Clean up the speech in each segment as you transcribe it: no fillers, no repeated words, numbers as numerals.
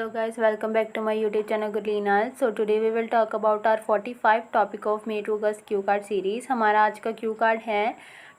guys, welcome back to my YouTube channel Gurleenal. So today we will talk about our 45 topic of May to August Q card series. हमारा आज का Q card है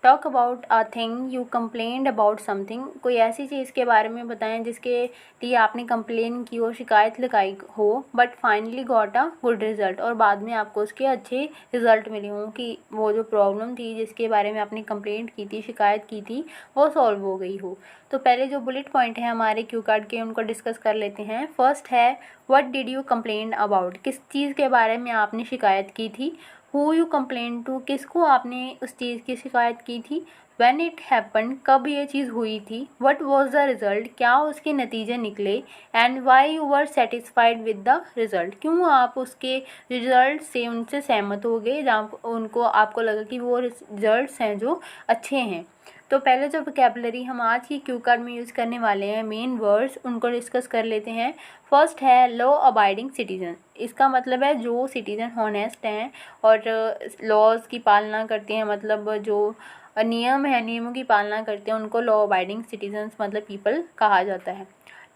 talk about a thing you complained about something. कोई ऐसी चीज़ के बारे में बताएं जिसके लिए आपने कंप्लेन की हो, शिकायत लगाई हो, but finally got a good result, और बाद में आपको उसके अच्छे रिज़ल्ट मिले हों कि वो जो प्रॉब्लम थी जिसके बारे में आपने कंप्लेंट की थी, शिकायत की थी, वो सॉल्व हो गई हो। तो पहले जो बुलेट पॉइंट है हमारे क्यू कार्ड के उनको डिस्कस कर लेते हैं। फर्स्ट है what did you complain about, किस चीज़ के बारे में आपने शिकायत की थी। हु यू कंप्लेन टू, किसको आपने उस चीज़ की शिकायत की थी। व्हेन इट हैपन, कब ये चीज़ हुई थी। व्हाट वाज द रिज़ल्ट, क्या उसके नतीजे निकले। And why you were satisfied with the result, क्यों आप उसके रिज़ल्ट से उनसे सहमत हो गए, जहाँ उनको आपको लगा कि वो रिज़ल्ट्स हैं जो अच्छे हैं। तो पहले जो वोकैबुलरी हम आज की क्यू कार्ड में यूज़ करने वाले हैं, मेन वर्ड्स, उनको डिस्कस कर लेते हैं। फर्स्ट है लॉ अबाइडिंग सिटीज़न। इसका मतलब है जो सिटीज़न हॉनेस्ट हैं और लॉज की पालना करते हैं, मतलब जो नियम है, नियमों की पालना करते हैं, उनको लॉ अबाइडिंग सिटीजन्स मतलब पीपल कहा जाता है।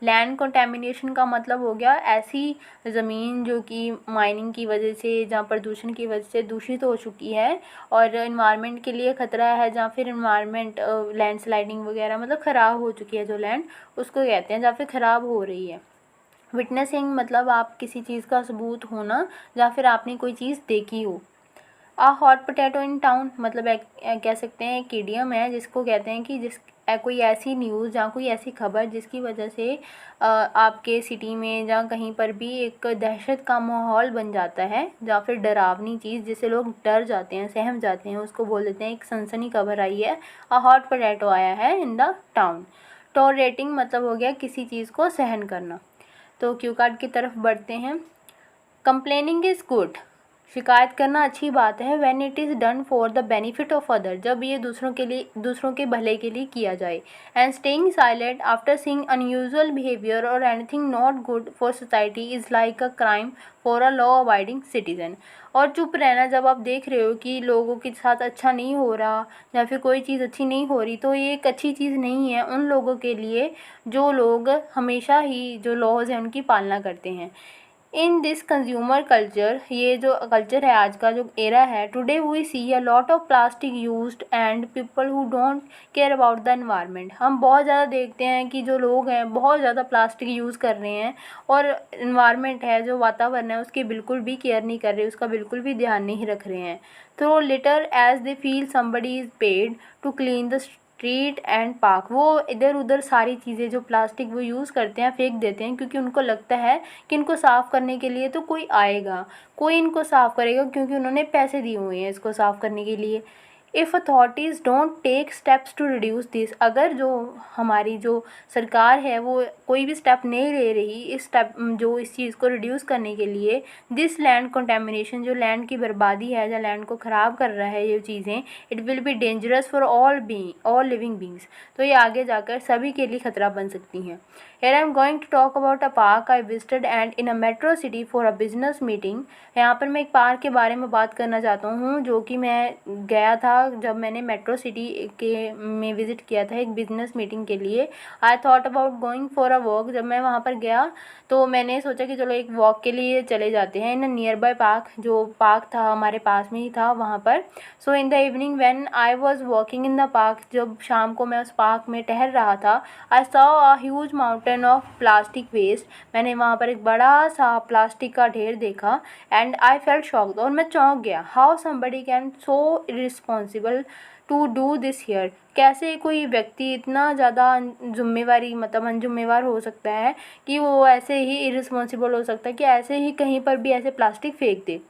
लैंड कंटेमिनेशन का मतलब हो गया ऐसी ज़मीन जो कि माइनिंग की वजह से, जहाँ प्रदूषण की वजह से दूषित हो चुकी है और इन्वायरमेंट के लिए ख़तरा है, जहाँ फिर इन्वायरमेंट लैंडस्लाइडिंग वगैरह मतलब ख़राब हो चुकी है जो लैंड, उसको कहते हैं, जहाँ फिर ख़राब हो रही है। विटनेसिंग मतलब आप किसी चीज़ का सबूत होना, या फिर आपने कोई चीज़ देखी हो। आ हॉट पोटैटो इन टाउन मतलब कह सकते हैं एक इडियम है जिसको कहते हैं कि कोई ऐसी न्यूज़ या कोई ऐसी खबर जिसकी वजह से आपके सिटी में या कहीं पर भी एक दहशत का माहौल बन जाता है, या फिर डरावनी चीज़ जिससे लोग डर जाते हैं, सहम जाते हैं, उसको बोल देते हैं एक सनसनी खबर आई है, आ हॉट पोटैटो आया है इन द टाउन। टॉलरेटिंग मतलब हो गया किसी चीज़ को सहन करना। तो क्यू कार्ड की तरफ बढ़ते हैं। कंप्लेनिंग इज़ गुड, शिकायत करना अच्छी बात है। When it is done for the benefit of other, जब ये दूसरों के लिए, दूसरों के भले के लिए किया जाए। And staying silent after seeing unusual behaviour और anything not good for society is like a crime for a law abiding citizen. और चुप रहना जब आप देख रहे हो कि लोगों के साथ अच्छा नहीं हो रहा या फिर कोई चीज़ अच्छी नहीं हो रही, तो ये एक अच्छी चीज़ नहीं है उन लोगों के लिए जो लोग हमेशा ही जो लॉज हैं उनकी पालना करते हैं। इन दिस कंज्यूमर कल्चर, ये जो कल्चर है आज का जो एरा है, today we see a lot of plastic used and people who don't care about the environment. हम बहुत ज़्यादा देखते हैं कि जो लोग हैं बहुत ज़्यादा प्लास्टिक यूज़ कर रहे हैं और एनवायरनमेंट है, जो वातावरण है, उसकी बिल्कुल भी केयर नहीं कर रहे, उसका बिल्कुल भी ध्यान नहीं रख रहे हैं। Throw litter as they feel somebody is paid to clean the street and park, वो इधर उधर सारी चीज़ें जो प्लास्टिक वो यूज़ करते हैं फेंक देते हैं, क्योंकि उनको लगता है कि इनको साफ़ करने के लिए तो कोई आएगा, कोई इनको साफ़ करेगा, क्योंकि उन्होंने पैसे दिए हुए हैं इसको साफ़ करने के लिए। If authorities don't take steps to reduce this, अगर जो हमारी जो सरकार है वो कोई भी स्टेप नहीं ले रही इस स्टेप जो इस चीज़ को रिड्यूस करने के लिए, दिस लैंड कंटेमिनेशन, जो लैंड की बर्बादी है, जो लैंड को ख़राब कर रहा है ये चीज़ें, it will be dangerous for all living beings, तो ये आगे जाकर सभी के लिए ख़तरा बन सकती हैं। Here I am going to talk about a park I visited and in a metro city for a business meeting। यहाँ पर मैं एक पार्क के बारे में बात करना चाहता हूँ जो कि मैं गया था जब मैंने मेट्रो सिटी के में विज़िट किया था एक बिज़नेस मीटिंग के लिए। I thought about going for a walk, जब मैं वहाँ पर गया तो मैंने सोचा कि चलो एक वॉक के लिए चले जाते हैं इन नियर बाय पार्क, जो पार्क था हमारे पास में ही था वहाँ पर। So in the evening when I was walking in the park, जब शाम को मैं उस पार्क में टहल रहा था, I saw a huge mountain of plastic waste, मैंने वहाँ पर एक बड़ा सा प्लास्टिक का ढेर देखा। एंड आई फेल्ट शॉक्ड, और मैं चौंक गया। How somebody can so irresponsible to do this here, कैसे कोई व्यक्ति इतना ज़्यादा जिम्मेवारी मतलब अनजिम्मेवार हो सकता है कि वो ऐसे ही इरिस्पॉन्सिबल हो सकता है कि ऐसे ही कहीं पर भी ऐसे प्लास्टिक फेंक दे।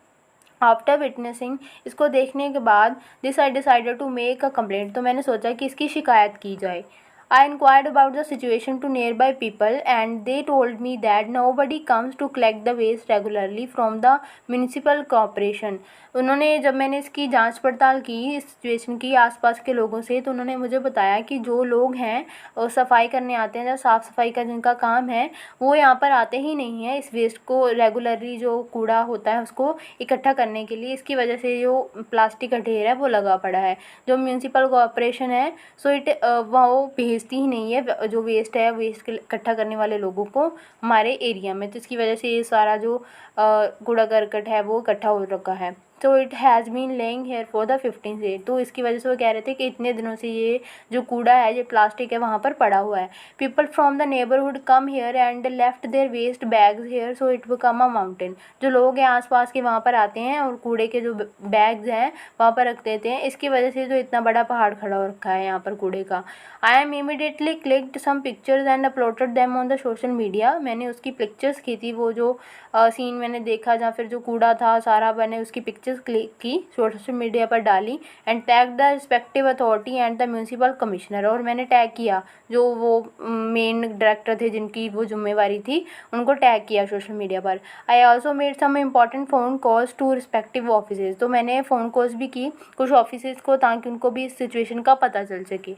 आफ्टर विटनेसिंग, इसको देखने के बाद, this I decided to make a complaint, तो मैंने सोचा कि इसकी शिकायत की जाए। I inquired about the situation to nearby people and they told me that nobody comes to collect the waste regularly from the municipal corporation। उन्होंने, जब मैंने इसकी जांच पड़ताल की इस सिचुएशन की आसपास के लोगों से, तो उन्होंने मुझे बताया कि जो लोग हैं वो सफाई करने आते हैं, या साफ़ सफाई का जिनका काम है, वो यहाँ पर आते ही नहीं है इस वेस्ट को रेगुलरली, जो कूड़ा होता है उसको इकट्ठा करने के लिए। इसकी वजह से जो प्लास्टिक का ढेर है वो लगा पड़ा है। जो म्यूनसिपल कॉरपोरेशन है, सो वो भेजती ही नहीं है जो वेस्ट है, वेस्ट इकट्ठा करने वाले लोगों को हमारे एरिया में। तो इसकी वजह से ये सारा जो कूड़ा करकट है वो इकट्ठा हो रखा है। तो it has been laying here for the 15 days. तो इसकी वजह से वो कह रहे थे कि इतने दिनों से ये जो कूड़ा है, ये प्लास्टिक है, वहाँ पर पड़ा हुआ है। People from the neighbourhood come here and left their waste bags here so it become a mountain. जो लोग हैं आसपास के वहाँ पर आते हैं और कूड़े के जो बैग्स हैं वहाँ पर रख देते हैं। इसकी वजह से जो इतना बड़ा पहाड़ खड़ा हो रखा है यहाँ पर कूड़े का। I am immediately clicked some pictures and uploaded them on the social media. मैंने उसकी पिक्चर्स की थी, वो जो सीन मैंने देखा जहाँ फिर जो कूड़ा था सारा, मैंने उसकी पिक्चर्स क्लिक की, सोशल मीडिया पर डाली and tag the respective authority and the municipal commissioner. और मैंने टैग किया जो वो मेन डायरेक्टर थे जिनकी वो जिम्मेवारी थी, उनको टैग किया सोशल मीडिया पर। I also made some important phone calls to respective offices. तो मैंने फ़ोन कॉल्स भी की कुछ ऑफिसेज को ताकि उनको भी इस सिचुएशन का पता चल सके।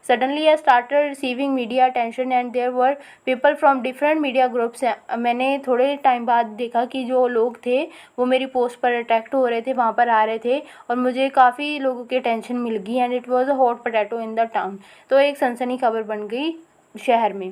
Suddenly I started receiving media attention and there were people from different media groups. मैंने थोड़े टाइम बाद देखा कि जो लोग थे वो मेरी पोस्ट पर अट्रैक्ट हो रहे थे, वहाँ पर आ रहे थे और मुझे काफ़ी लोगों की अटेंशन मिल गई and it was a hot potato in the town. तो एक सनसनी खबर बन गई शहर में।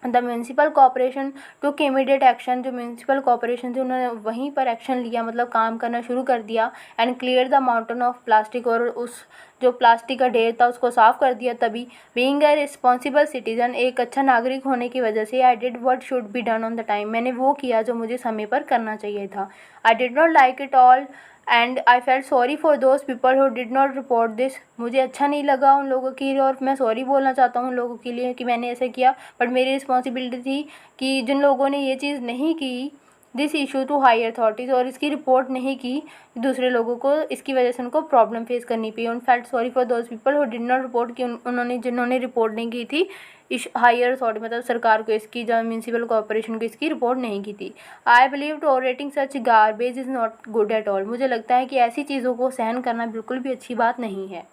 The municipal corporation took immediate action. जो म्यूनसिपल कॉर्पोरेशन थे उन्होंने वहीं पर एक्शन लिया, मतलब काम करना शुरू कर दिया and clear the mountain of plastic. और उस जो प्लास्टिक का ढेर था उसको साफ़ कर दिया। तभी बीइंग अ रिस्पॉन्सिबल सिटीजन, एक अच्छा नागरिक होने की वजह से, I did what should be done on the time. मैंने वो किया जो मुझे समय पर करना चाहिए था। I did not like it all and I felt sorry for those people who did not report this. मुझे अच्छा नहीं लगा उन लोगों के लिए और मैं सॉरी बोलना चाहता हूँ उन लोगों के लिए कि मैंने ऐसा किया। बट मेरी रिस्पॉन्सिबिलिटी थी कि जिन लोगों ने ये चीज़ नहीं की, this issue to high authorities, और इसकी रिपोर्ट नहीं की दूसरे लोगों को, इसकी वजह से उनको प्रॉब्लम फेस करनी पड़ी। उन felt sorry for those people who did not report, कि उन्होंने जिन्होंने रिपोर्ट नहीं की थी इस हायर अथॉरिटी, मतलब सरकार को, इसकी जो म्यूनसिपल कॉर्पोरेशन को इसकी रिपोर्ट नहीं की थी। I believe tolerating such garbage is not good at all. मुझे लगता है कि ऐसी चीज़ों को सहन करना बिल्कुल भी अच्छी बात नहीं है।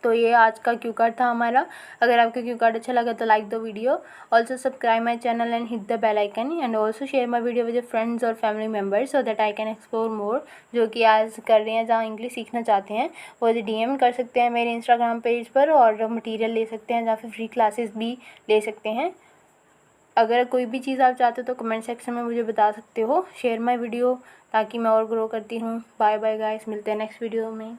तो ये आज का क्यू कार्ड था हमारा। अगर आपको क्यू कार्ड अच्छा लगा तो like the video, also subscribe my channel and hit the bell icon and also share my video with friends और family members so that I can explore more. जो कि आज कर रहे हैं, जहाँ इंग्लिश सीखना चाहते हैं वो DM कर सकते हैं मेरे इंस्टाग्राम पेज पर और मटीरियल ले सकते हैं, जहाँ फिर फ्री क्लासेस भी ले सकते हैं। अगर कोई भी चीज़ आप चाहते हो तो कमेंट सेक्शन में मुझे बता सकते हो। शेयर माई वीडियो ताकि मैं और ग्रो करती हूँ। बाय बाय गाइस, मिलते हैं नेक्स्ट वीडियो में।